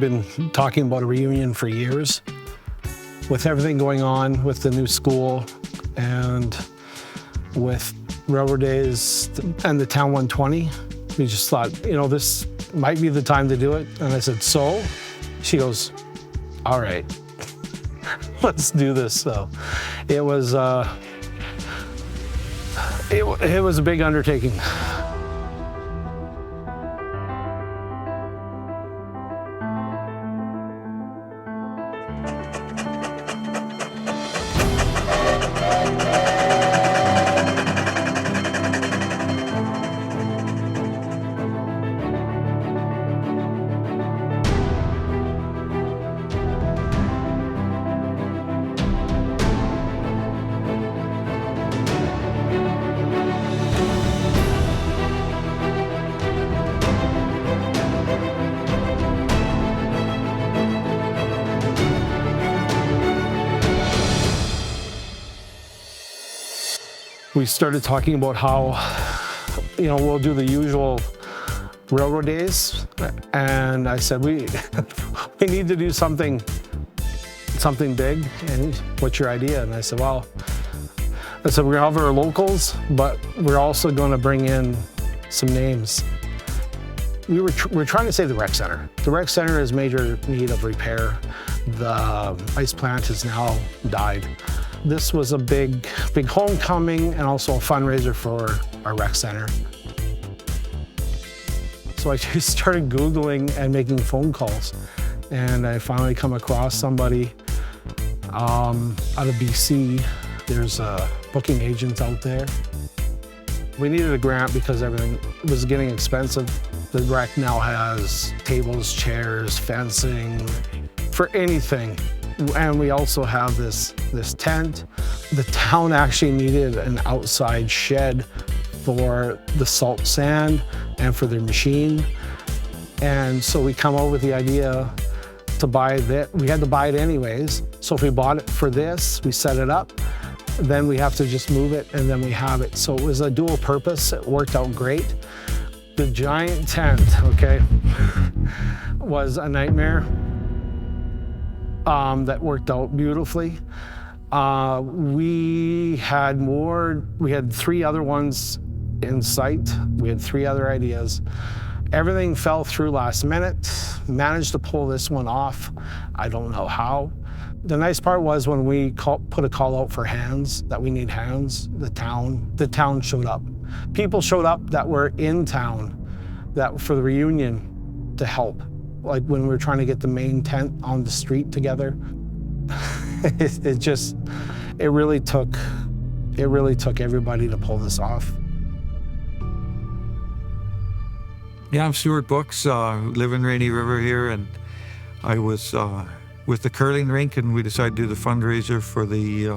been talking about a reunion for years. With everything going on with the new school and with Railroad Daze and the Town 120, we just thought, this might be the time to do it. And I said, so? She goes, all right, let's do this. So it was a big undertaking. We started talking about how, we'll do the usual Railroad Daze, and I said, we need to do something big, and what's your idea? And I said, we're gonna have our locals, but we're also gonna bring in some names. We're trying to save the rec center. The rec center is major need of repair. The ice plant has now died. This was a big homecoming and also a fundraiser for our rec center. So I just started Googling and making phone calls. And I finally come across somebody out of BC. There's a booking agent out there. We needed a grant because everything was getting expensive. The rec now has tables, chairs, fencing, for anything. And we also have this tent. The town actually needed an outside shed for the salt sand and for their machine. And so we come up with the idea to buy that. We had to buy it anyways. So if we bought it for this, we set it up, then we have to just move it and then we have it. So it was a dual purpose. It worked out great. The giant tent, was a nightmare. That worked out beautifully. We had 3 other ones in sight. We had 3 other ideas. Everything fell through last minute. Managed to pull this one off. I don't know how. The nice part was when we put a call out for hands, that we need hands, the town showed up. People showed up that were in town for the reunion to help. Like when we were trying to get the main tent on the street together, it really took everybody to pull this off. Yeah, I'm Stuart Books, live in Rainy River here, and I was with the curling rink, and we decided to do the fundraiser for the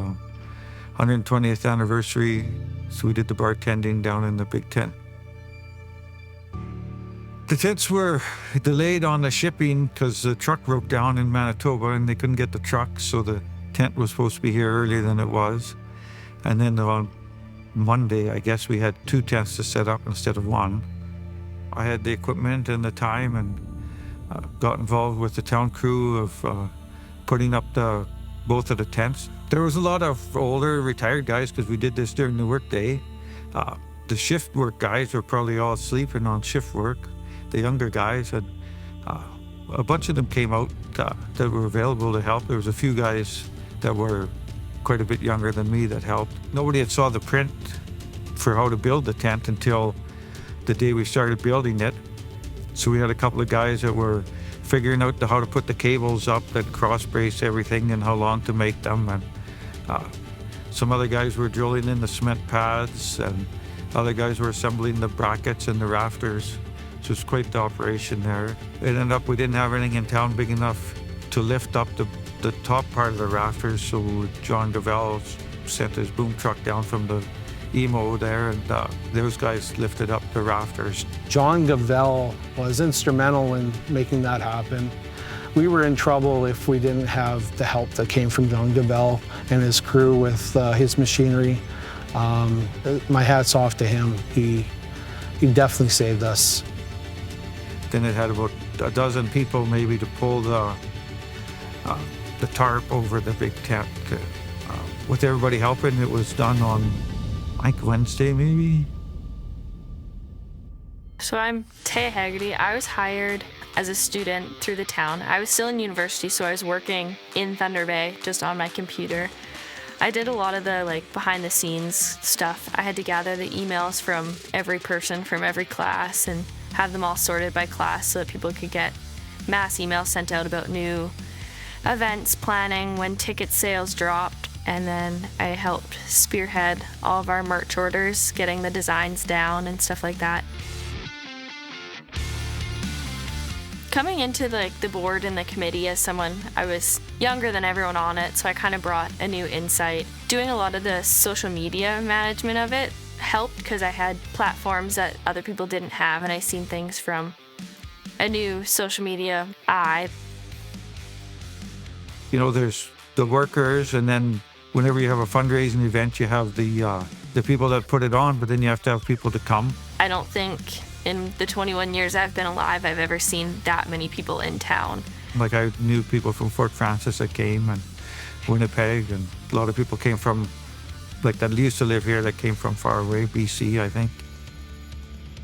120th anniversary, so we did the bartending down in the big tent. The tents were delayed on the shipping because the truck broke down in Manitoba and they couldn't get the truck, so the tent was supposed to be here earlier than it was. And then on Monday, I guess we had 2 tents to set up instead of 1. I had the equipment and the time and got involved with the town crew of putting up both of the tents. There was a lot of older retired guys because we did this during the workday. The shift work guys were probably all sleeping on shift work. The younger guys, and a bunch of them came out that were available to help. There was a few guys that were quite a bit younger than me that helped. Nobody had saw the print for how to build the tent until the day we started building it. So we had a couple of guys that were figuring out how to put the cables up and cross brace everything and how long to make them. And some other guys were drilling in the cement pads, and other guys were assembling the brackets and the rafters. So it was quite the operation there. It ended up we didn't have anything in town big enough to lift up the top part of the rafters, so John Gavell sent his boom truck down from the emo there, and those guys lifted up the rafters. John Gavell was instrumental in making that happen. We were in trouble if we didn't have the help that came from John Gavell and his crew with his machinery. My hat's off to him. He definitely saved us. Then it had about a dozen people maybe to pull the tarp over the big tent. With everybody helping, it was done on, like, Wednesday maybe. So I'm Taya Haggerty. I was hired as a student through the town. I was still in university, so I was working in Thunder Bay just on my computer. I did a lot of the behind the scenes stuff. I had to gather the emails from every person from every class and have them all sorted by class so that people could get mass emails sent out about new events, planning, when ticket sales dropped. And then I helped spearhead all of our merch orders, getting the designs down and stuff like that. Coming into the board and the committee as someone, I was younger than everyone on it, so I kind of brought a new insight. Doing a lot of the social media management of it helped because I had platforms that other people didn't have, and I seen things from a new social media eye. You know, there's the workers, and then whenever you have a fundraising event, you have the people that put it on, but then you have to have people to come. I don't think in the 21 years I've been alive, I've ever seen that many people in town. Like, I knew people from Fort Francis that came, and Winnipeg, and a lot of people came from, that used to live here, that came from far away, BC, I think.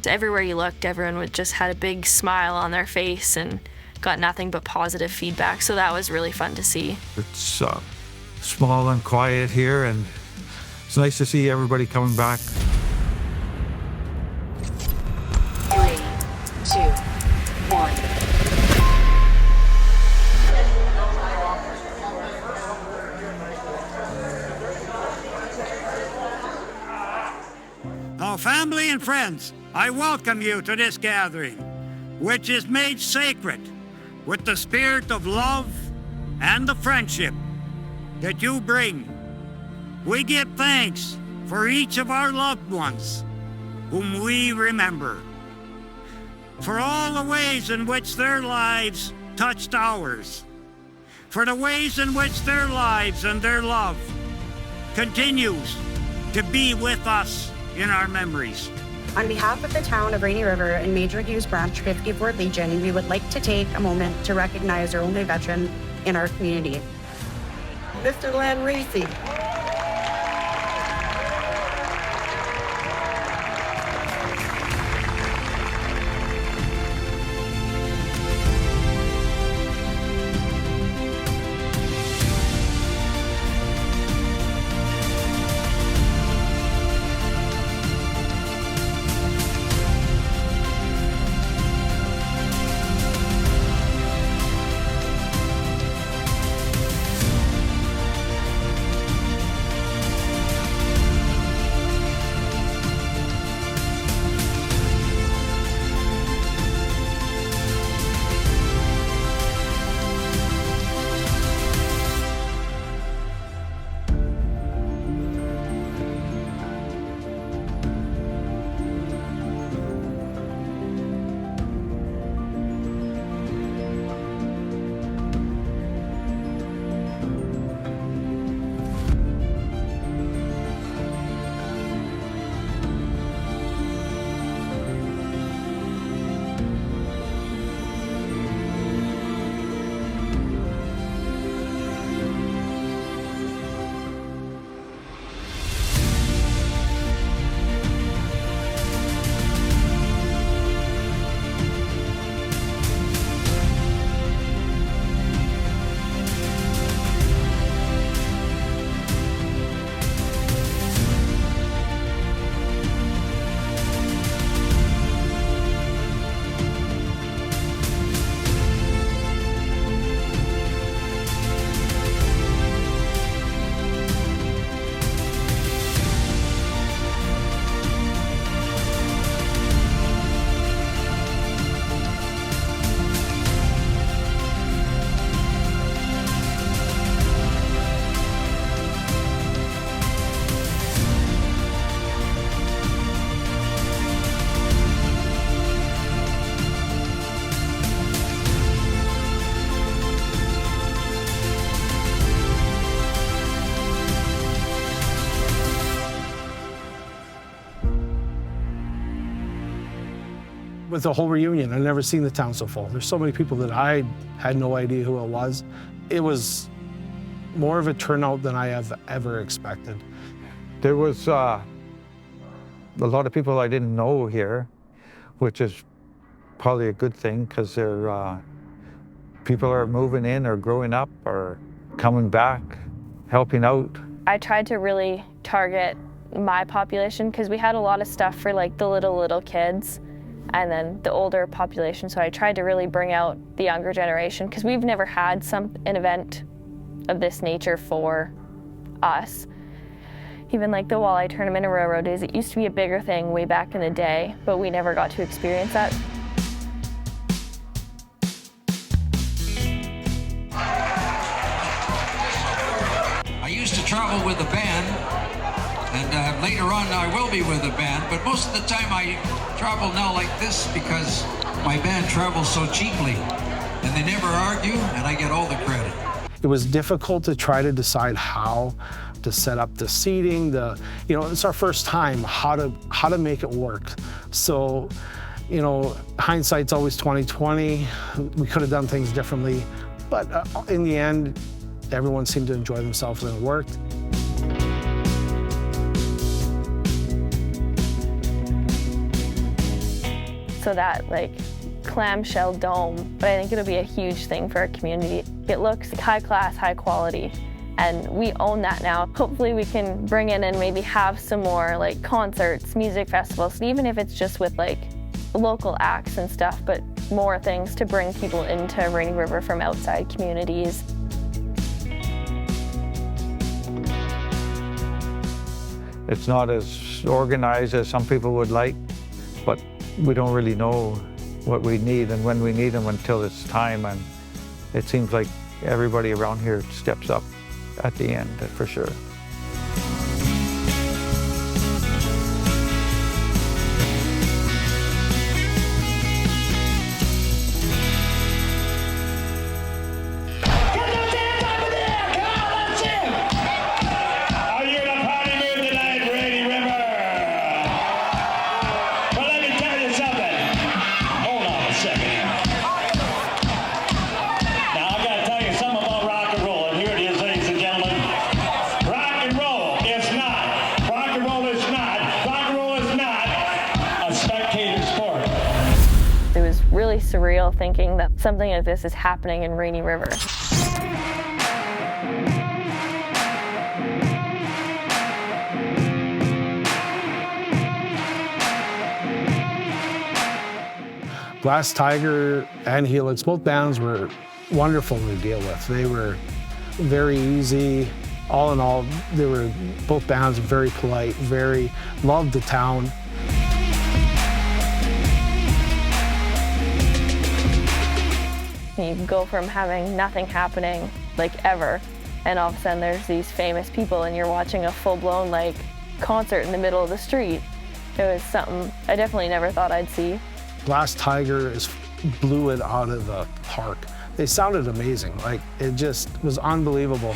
Everywhere you looked, everyone just had a big smile on their face and got nothing but positive feedback, so that was really fun to see. It's small and quiet here, and it's nice to see everybody coming back. 3, 2, 1. Now, family and friends, I welcome you to this gathering, which is made sacred with the spirit of love and the friendship that you bring. We give thanks for each of our loved ones whom we remember, for all the ways in which their lives touched ours, for the ways in which their lives and their love continues to be with us in our memories. On behalf of the town of Rainy River and Major Hughes Branch 54th Legion, we would like to take a moment to recognize our only veteran in our community, Mr. Len Reesey. With the whole reunion, I've never seen the town so full. There's so many people that I had no idea who it was. It was more of a turnout than I have ever expected. There was a lot of people I didn't know here, which is probably a good thing because people are moving in or growing up or coming back, helping out. I tried to really target my population because we had a lot of stuff for like the little kids and then the older population. So I tried to really bring out the younger generation because we've never had an event of this nature for us. Even like the walleye tournament and Railroad Daze, it used to be a bigger thing way back in the day, but we never got to experience that. I used to travel with a band, and later on I will be with a band, but most of the time I travel now like this because my band travels so cheaply, and they never argue, and I get all the credit. It was difficult to try to decide how to set up the seating. It's our first time how to make it work. So, hindsight's always 20/20. We could have done things differently, but in the end, everyone seemed to enjoy themselves and it worked. So that clamshell dome, but I think it'll be a huge thing for our community. It looks high class, high quality, and we own that now. Hopefully we can bring in and maybe have some more concerts, music festivals, even if it's just with local acts and stuff, but more things to bring people into Rainy River from outside communities. It's not as organized as some people would like, but we don't really know what we need and when we need them until it's time, and it seems like everybody around here steps up at the end, for sure. Really surreal thinking that something like this is happening in Rainy River. Glass Tiger and Helix, both bands were wonderful to deal with. They were very easy. All in all, both bands were very polite, loved the town. You go from having nothing happening ever, and all of a sudden there's these famous people and you're watching a full-blown concert in the middle of the street. It was something I definitely never thought I'd see. Glass Tiger blew it out of the park. They sounded amazing. It just was unbelievable.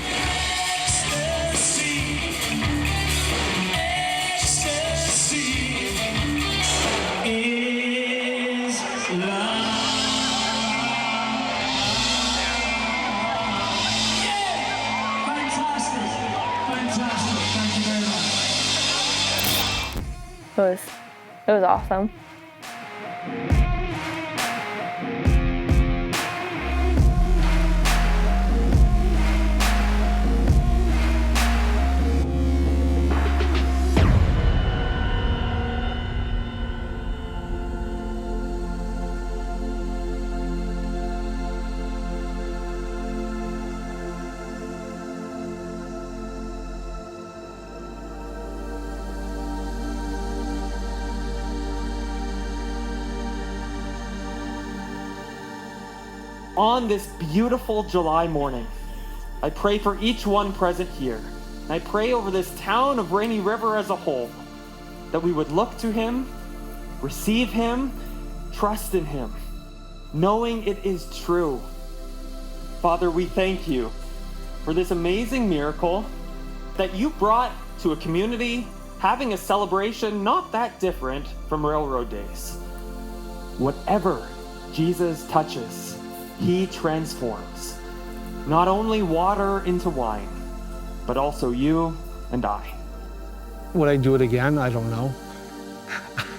It was awesome. On this beautiful July morning, I pray for each one present here. And I pray over this town of Rainy River as a whole, that we would look to Him, receive Him, trust in Him, knowing it is true. Father, we thank You for this amazing miracle that You brought to a community having a celebration not that different from Railroad Daze. Whatever Jesus touches, he transforms. Not only water into wine, but also you and I. Would I do it again? I don't know.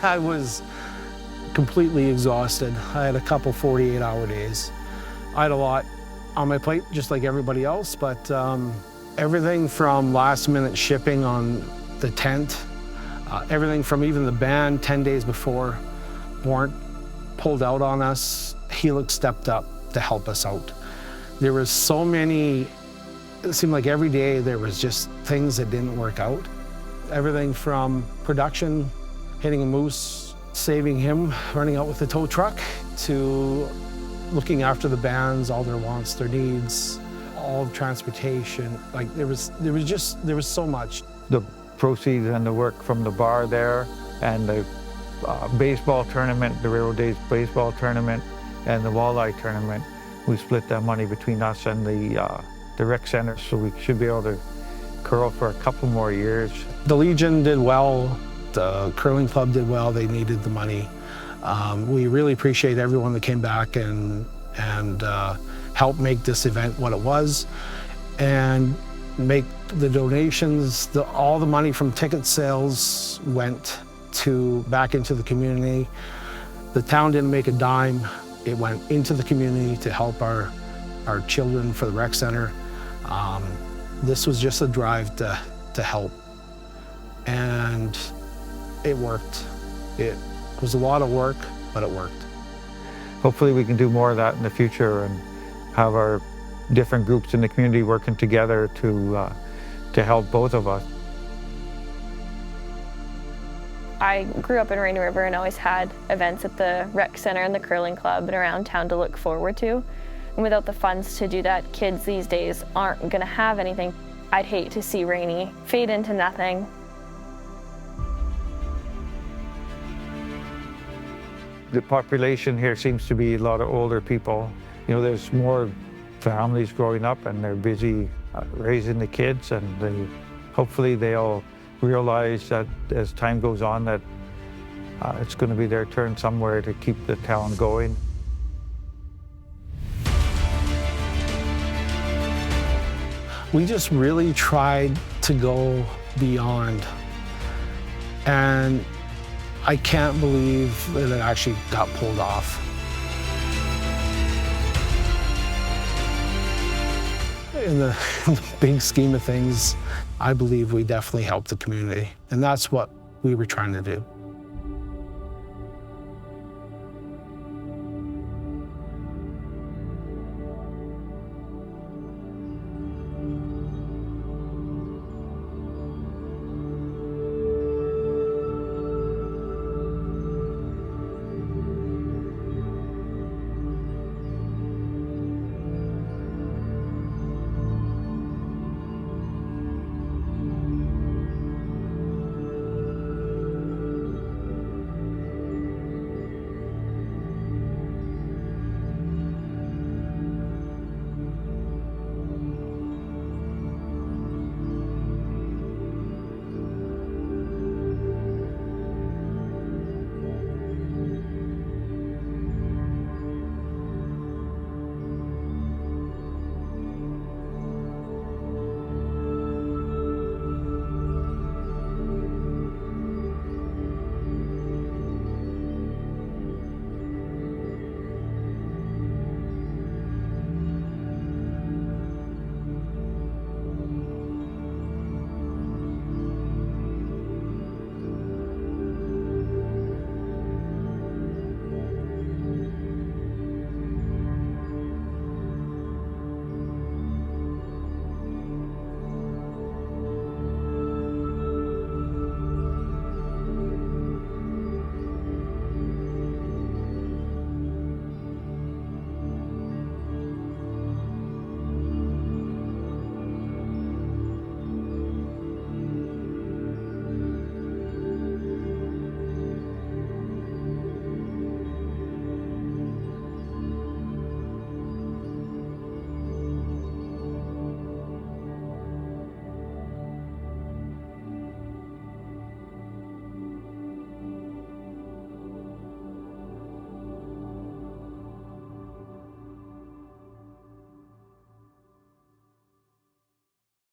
I was completely exhausted. I had a couple 48-hour days. I had a lot on my plate, just like everybody else, but everything from last-minute shipping on the tent, everything from even the band 10 days before weren't pulled out on us. Helix stepped up to help us out. There was so many, it seemed like every day there was just things that didn't work out. Everything from production, hitting a moose, saving him, running out with the tow truck, to looking after the bands, all their wants, their needs, all of transportation. Like there was so much. The proceeds and the work from the bar there and the baseball tournament, the Railroad Daze baseball tournament and the walleye tournament, we split that money between us and the rec center, so we should be able to curl for a couple more years. The Legion did well, the curling club did well, they needed the money. We really appreciate everyone that came back and helped make this event what it was, and make the donations. All the money from ticket sales went back into the community. The town didn't make a dime. It went into the community to help our children for the rec center. This was just a drive to help, and it worked. It was a lot of work, but it worked. Hopefully we can do more of that in the future and have our different groups in the community working together to help both of us. I grew up in Rainy River and always had events at the rec center and the curling club and around town to look forward to. And without the funds to do that, kids these days aren't going to have anything. I'd hate to see Rainy fade into nothing. The population here seems to be a lot of older people. You know, there's more families growing up and they're busy raising the kids, and hopefully they'll realize that as time goes on that it's going to be their turn somewhere to keep the town going. We just really tried to go beyond, and I can't believe that it actually got pulled off. In the big scheme of things, I believe we definitely helped the community, and that's what we were trying to do.